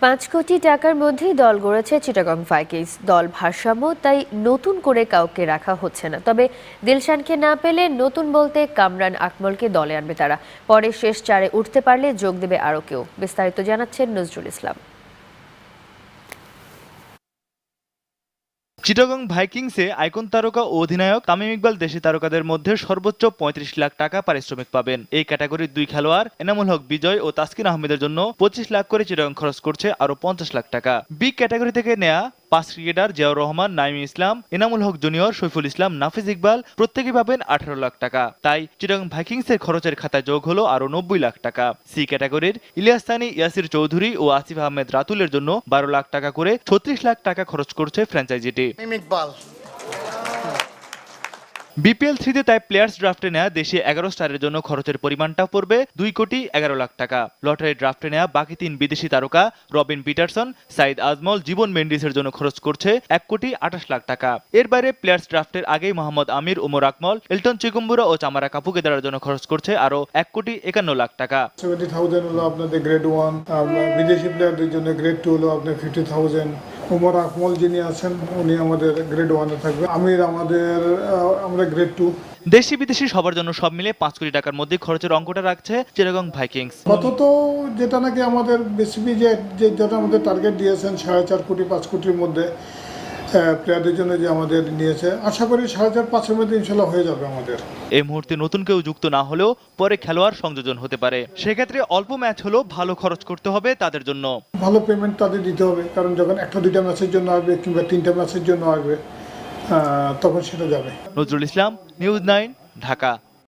5 কোটি টাকার মধ্যেই দল গড়েছে চিটাগং ভাইকিংস। দল ভারসাম্য, তাই নতুন করে কাউকে রাখা হচ্ছে না। তবে দিলশানকে না পেলে নতুন বলতে কামরান আকমলকে দলে আনবে তারা। পরে শেষ চারে উঠতে পারলে যোগ দেবে আরও কেউ। বিস্তারিত জানাচ্ছেন নজরুল ইসলাম। চিটাগং ভাইকিংসে আইকন তারকা ও অধিনায়ক তামিম ইকবাল দেশি তারকাদের মধ্যে সর্বোচ্চ ৩৫ লাখ টাকা পারিশ্রমিক পাবেন। এই ক্যাটাগরির দুই খেলোয়াড় এনামুল হক বিজয় ও তাসকিন আহমেদের জন্য ২৫ লাখ করে চিটাগং খরচ করছে আরও ৫০ লাখ টাকা। বি ক্যাটাগরি থেকে নেয়া 5 ক্রিকেটার জিয়াউর রহমান, নাইম ইসলাম, এনামুল হক জুনিয়র, সৈফুল ইসলাম, নাফিজ ইকবাল প্রত্যেকে পাবেন ১৮ লাখ টাকা। তাই চিটাগং ভাইকিংসের খরচের খাতায় যোগ হলো আরও ৯০ লাখ টাকা। সি ক্যাটাগরির ইলিয়াস সানি, ইয়াসির চৌধুরী ও আসিফ আহমেদ রাতুলের জন্য ১২ লাখ টাকা করে ৩৬ লাখ টাকা খরচ করছে ফ্র্যাঞ্চাইজিটি। বিপিএল 3-তে তাই প্লেয়ার্স ড্রাফটে নেওয়া দেশে ১১ স্টারের জন্য খরচের পরিমাণটা পড়বে ২,১১ লাখ টাকা। লটারি ড্রাফটে নেওয়া বাকি ৩ বিদেশি তারকা রবিন পিটারসন, সাইদ আজমল, জীবন মেন্ডিসের জন্য খরচ করছে ১,২৮ লাখ টাকা। এর বাইরে প্লেয়ার্স ড্রাফটের আগেই মোহাম্মদ আমির, ওমর আকমল, এলটন চিকুম্বুরা ও চামারা কাপুকেদারের জন্য খরচ করছে আরও ১,৫১ লাখ টাকা। 70,000 হলো আপনাদের গ্রেড 1, বিদেশি প্লেয়ারদের জন্য গ্রেড 2 হলো আপনার 50,000। ওমর আকমল যিনি আছেন উনি আমাদের গ্রেড 1-এ থাকবে। আমির আমরা গ্রেড 2। দেশি বিদেশি সবার জন্য সব মিলে ৫ কোটি টাকার মধ্যে খরচের অঙ্কটা রাখছে চিটাগং ভাইকিংস। কত তো যেটা নাকি আমাদের বিসিবি যেটা আমাদের টার্গেট দিয়েছেন 4.5 কোটি 5 কোটির মধ্যে প্লেয়ারদের জন্য যে আমাদের নিয়েছে, আশা করি 4.5-5-এর মধ্যে ইনশাল্লাহ হয়ে যাবে আমাদের। এই মুহূর্তে নতুন কেউ যুক্ত না হলেও পরে খেলোয়াড় সংযোজন হতে পারে। সেক্ষেত্রে অল্প ম্যাচ হলেও ভালো খরচ করতে হবে তাদের জন্য। ভালো পেমেন্ট তাদের দিতে হবে, কারণ যখন 1-2টা ম্যাচের জন্য আসবে কিংবা 3টা ম্যাচের জন্য আসবে তখন সেটা যাবে। নজরুল ইসলাম, নিউজ 9, ঢাকা।